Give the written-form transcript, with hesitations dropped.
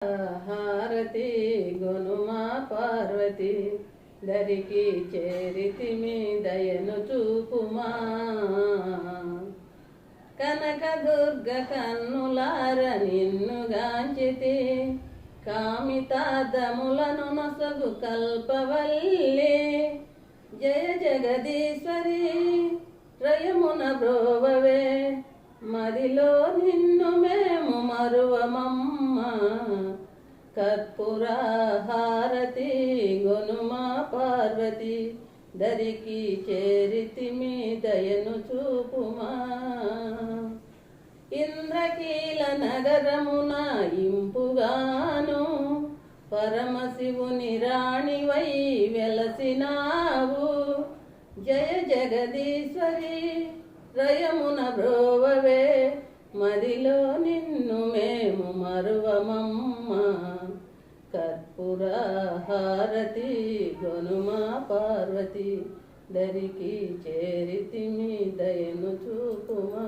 హారతి గొనుమా పార్వతి దరికి చేరితిమి దయను చూపుమా. కనకదుర్గ కన్నులార నిన్నుగాంచితి కామితార్థములను నొసగు కల్పవల్లి. జయ జగదీశ్వరి రయమున బ్రోవవే మదిలో నిన్ను మేము మరువమమ్మ. కర్పూర హారతి గొనుమా పార్వతి దరికి చేరితిమి దయను చూపుమా. ఇంద్రకీల నగరమున ఇంపుగాను పరమశివుని రాణివై వెలసినావు. జయ జగదీశ్వరి రయమున బ్రోవవే మదిలో నిన్ను మేము మరువమమ్మ. కర్పూర హారతి గొనుమా పార్వతి దరికి చేరితిమి దయను చూపుమా.